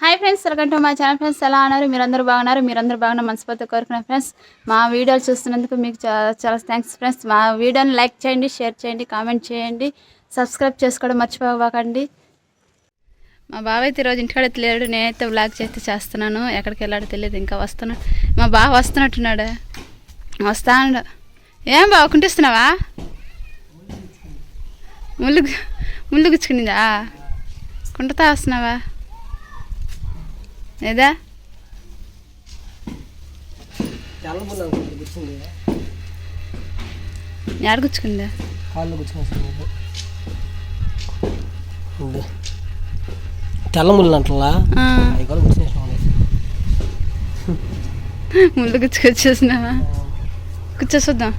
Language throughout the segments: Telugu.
Hi friends, welcome to my channel. Friends ఎలా ఉన్నారు? మీరందరూ బాగున్నారు మనస్ఫూర్తిగా కోరుకున్నాను. ఫ్రెండ్స్ మా వీడియోలు చూస్తున్నందుకు మీకు చాలా థ్యాంక్స్ ఫ్రెండ్స్. మా వీడియోని లైక్ చేయండి, షేర్ చేయండి, కామెంట్ చేయండి, సబ్స్క్రైబ్ చేసుకోవడం మర్చిపోకండి. మా బావ అయితే ఈరోజు ఇంటికాడ లేడు. నేనైతే వ్లాగ్ చేస్తున్నాను. ఎక్కడికి వెళ్ళాడో తెలియదు. ఇంకా వస్తున్నాడు. మా బావ వస్తున్నట్టున్నాడు. వస్తాడు. ఏం బావ కుంటిస్తున్నావా? ముళ్ళు గుచ్చుకునిందా? కుంటుతా వస్తున్నావా? ఏదా ఎడ గుచ్చుకుందా? తెల్ల ముళ్ళు అంటలా ముళ్ళు గుచ్చుకొచ్చేసినావా? కూర్చోసొద్దాం.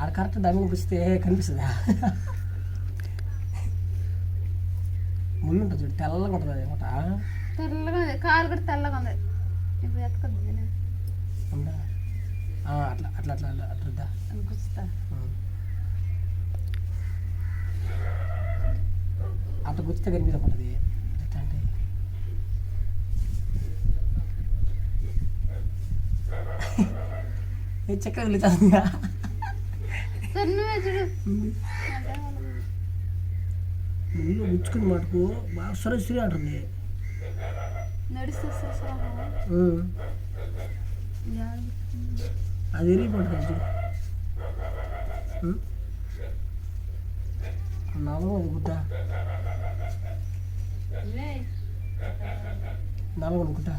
ఆడ కరెక్ట్ దాని మీద గుచ్చితే కనిపిస్తుందా? ముళ్ళు ఉంటుంది చూడు, తెల్లగా ఉంటుంది అనమాట. తెల్లగా ఉంది, కాలు కూడా తెల్లగా ఉంది. ఇప్పుడు ఎత్తుకొద్దు అట్లా అట్లా అట్లా అట్లా గుచ్చుతా. అట్లా గుచ్చితే కనిపిద ఉంటుంది. ఎట్లా అంటే చక్కగా వెళ్తుందా? ముళ్ళు గుచ్చుకుని మటుకు బాగా సరే అంటుంది. అది ఇరిగిపోతుంది. నలగొంది గుట్ట, నలగొంది గుట్ట.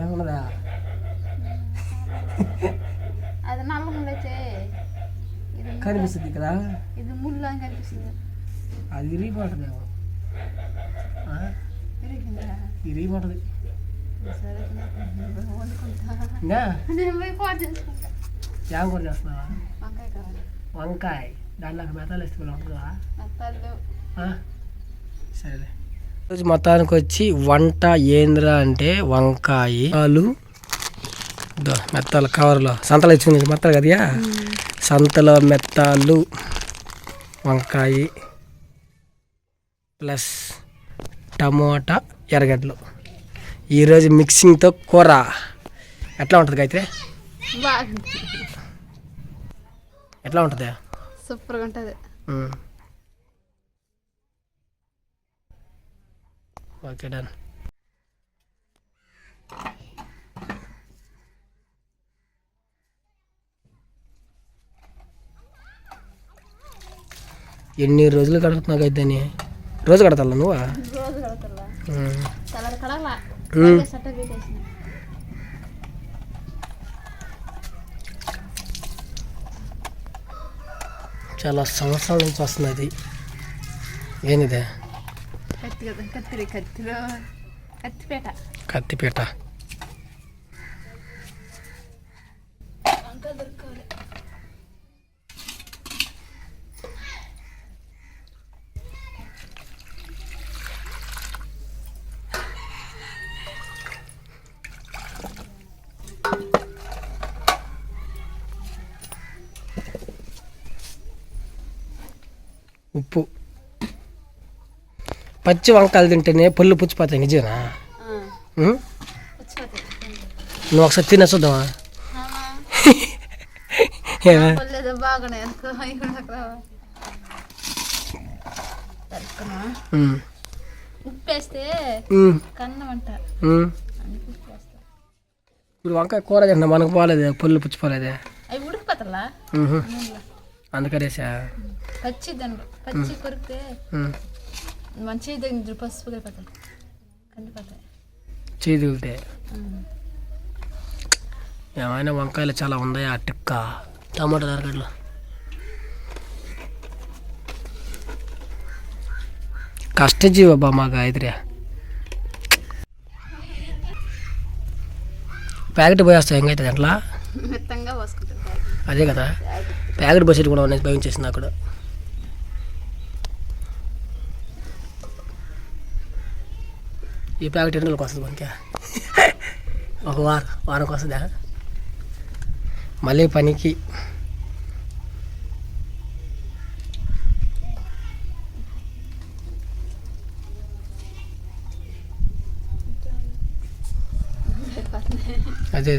ఏమన్నదా? అది నల్ల ముళ్ళు అయితే కనిపిస్తుంది కదా, ఇది ముళ్ళు అని కనిపిస్తుంది. అది ఇరిగిపోతుందేమో. ఇరిగిపోతుంది. ఏం కూర చేస్తున్నావా? వంకాయ. దాంట్లో మెత్తాలు వేస్తే ఉంటుందా? సరే. రోజు మొత్తానికి వచ్చి వంట ఏంద్రా అంటే వంకాయ ఆలు మెత్తాలు కవర్లో సంతలో ఇచ్చింది. మెత్తాలు కదా, సంతలో మెత్తాలు, వంకాయ ప్లస్ టమోటా, ఎర్రగడ్డలు. ఈరోజు మిక్సింగ్తో కూర ఎట్లా ఉంటుంది అయితే? ఎట్లా ఉంటుంది? సూపర్గా ఉంటుంది. Okay, done. ఎన్ని రోజులు కడుగుతున్నావు అయితే? రోజు కడతా నువ్వు? చాలా సంవత్సరాల నుంచి వస్తుంది అది. ఏంటిదే? కత్తిపేట. ఉప్పు. పచ్చి వంకాయలు తింటేనే పళ్ళు పుచ్చిపోతాయి. నిజమేనా? నువ్వు ఒకసారి తినేస్తుందామా? ఇప్పుడు వంకాయ కూర తింటా, మనకు పోలేదే, పళ్ళు పుచ్చిపోలేదే. అందుకనేసా పచ్చి కొరికితే మంచి పసుపు కందిపోతాయి. చేదులితే ఏమైనా వంకాయలు చాలా ఉన్నాయి. ఆ టిక్క టమాటా ఎర్రగడ్డలు కష్టజీవి అబ్బా మా గాయత్రి. ప్యాకెట్ పోయేస్తాయి ఎంగైతుంది అట్లా. మెత్తంగా పోసుకుంటారు. అదే కదా, ప్యాకెట్ బస్సెట్ కూడా ఉన్నాయి, భయం చేసింది అక్కడ. ఈ ప్యాకెట్ ఎన్ని రోజులకు వస్తుంది మనకి? ఒక వారంకి వస్తుందా? మళ్ళీ పనికి అదే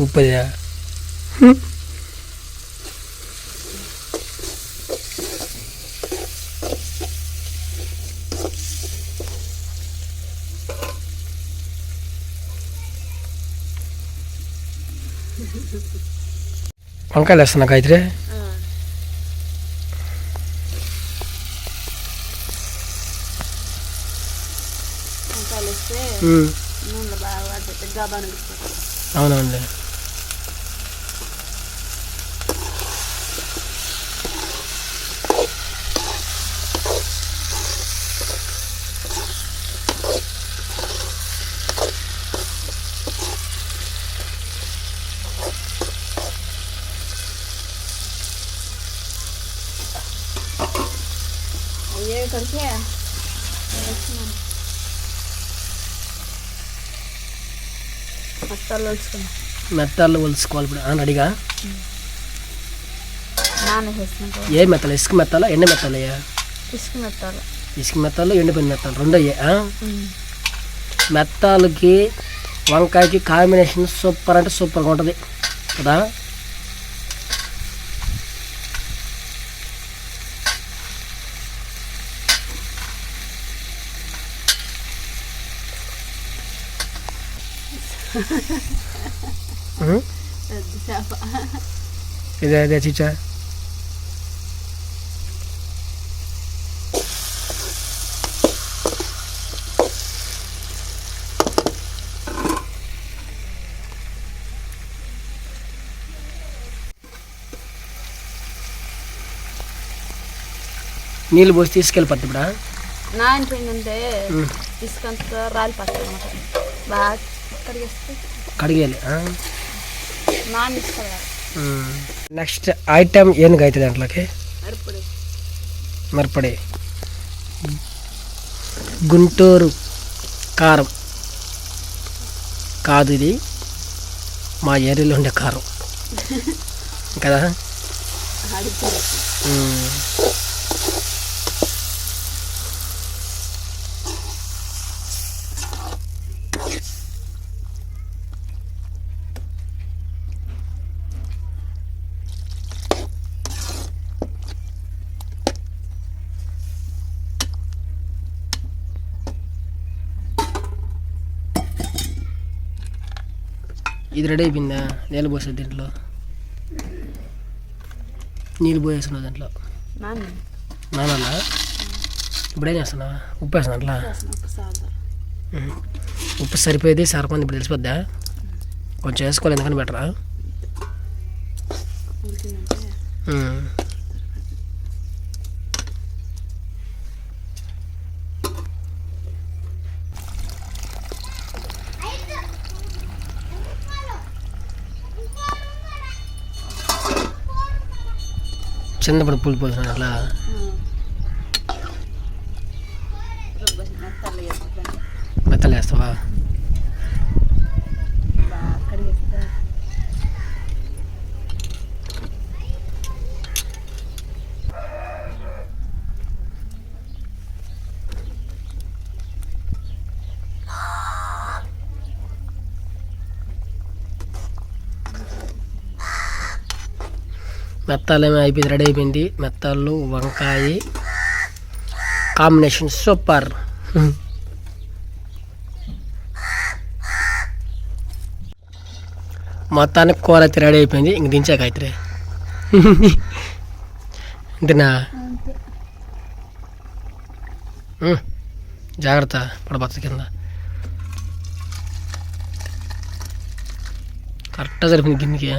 ఉప్పదా? వంకాయలు వేస్తున్నా గాయత్రి. అవునండి. మెత్తలు ఒలుచుకోవాలి ఇప్పుడు రెడీగా. ఏ మెత్తలు? ఇసుక మెత్తాలా ఎండ మెత్తాలయ్యా? ఇసుక మెత్తాలు ఎండిపోయిన మెత్తాలు రెండు అయ్యా. మెత్తాలకి వంకాయకి కాంబినేషన్ సూపర్ అంటే సూపర్గా ఉంటుంది కదా. ఇదే చిచ్చా. నీళ్ళు పోసి తీసుకెళ్ళిపోద్ది ఇప్పుడు. నానిపోయిందంటే తీసుకంతా రాలిపోతాయి అన్నమాట. బాగా కడిగేయాలి. నానిసుకోవాలి. నెక్స్ట్ ఐటమ్ ఏనుగు అవుతుంది దాంట్లోకి? మిరపొడి. గుంటూరు కారం కాదు, ఇది మా ఏరియాలో ఉండే కారం కదా. ఇది రెడీ అయిపోయిందా? నీళ్ళు పోసే దీంట్లో నీళ్ళు పోసేస్తున్నావు దాంట్లో నానల్లా. ఇప్పుడు ఏం చేస్తున్నావా? ఉప్పు వేస్తున్నా అట్లా. ఉప్పు సరిపోయేది సరిపోయింది ఇప్పుడు తెలిసిపోద్దా? కొంచెం వేసుకోవాలి, ఎందుకని బెటరా. చిన్నప్పుడు పులి పోసిన అట్లా. మెత్తలు వేస్తావా? మెత్తాలేమో అయిపోయింది, రెడీ అయిపోయింది. మెత్తాలు వంకాయ కాంబినేషన్ సూపర్. మొత్తానికి కూర అయితే రెడీ అయిపోయింది. ఇంక దించాక అయితే అంతేనా? జాగ్రత్త పడబోతుంది కింద. కరెక్ట్గా సరిపోయింది గిన్నెకి.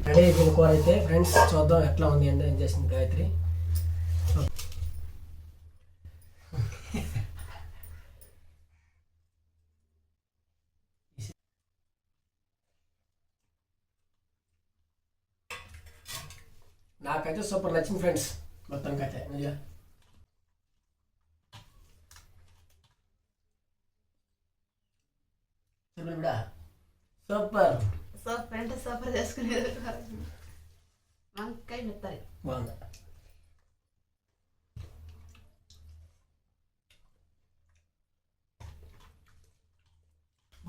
రెడీ అయిపోయిన కూర అయితే ఫ్రెండ్స్ చూద్దాం ఎట్లా ఉంది అంటే ఏం చేసింది గాయత్రి. నాకైతే సూపర్ నచ్చింది ఫ్రెండ్స్ మొత్తానికైతే. నిజంగా సూపర్ సూపర్ అంటే సూపర్ చేసుకునేది. వంకాయ మెత్తాయి బాగుంది.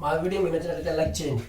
మా వీడియో మీకు నచ్చినట్లయితే లైక్ చేయండి.